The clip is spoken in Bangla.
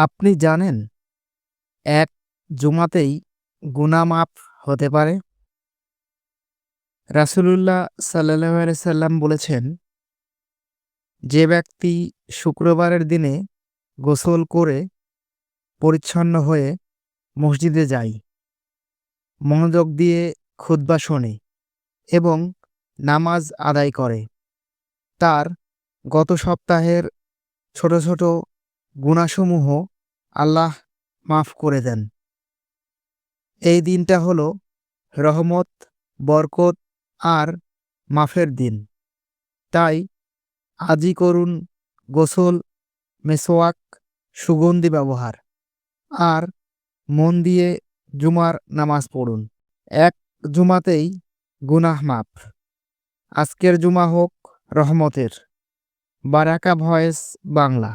আপনি জানেন এক জুমাতেই গুনাহ মাফ হতে পারে? রাসূলুল্লাহ সাল্লাল্লাহু আলাইহি সাল্লাম বলেছেন, যে ব্যক্তি শুক্রবারের দিনে গোসল করে পরিচ্ছন্ন হয়ে মসজিদে যায়, মনোযোগ দিয়ে খুতবা শোনে এবং নামাজ আদায় করে, তার গত সপ্তাহের ছোট, ছোট গুনাহসমূহ আল্লাহ মাফ করে দেন। এই দিনটা হলো রহমত, বরকত আর মাফের দিন। তাই আজই করুন গোসল, মেসওয়াক, সুগন্ধি ব্যবহার আর মন দিয়ে জুমার নামাজ পড়ুন। এক জুমাতেই গুনাহ মাফ। আজকের জুমা হোক রহমতের। বারাকা ভয়েস বাংলা।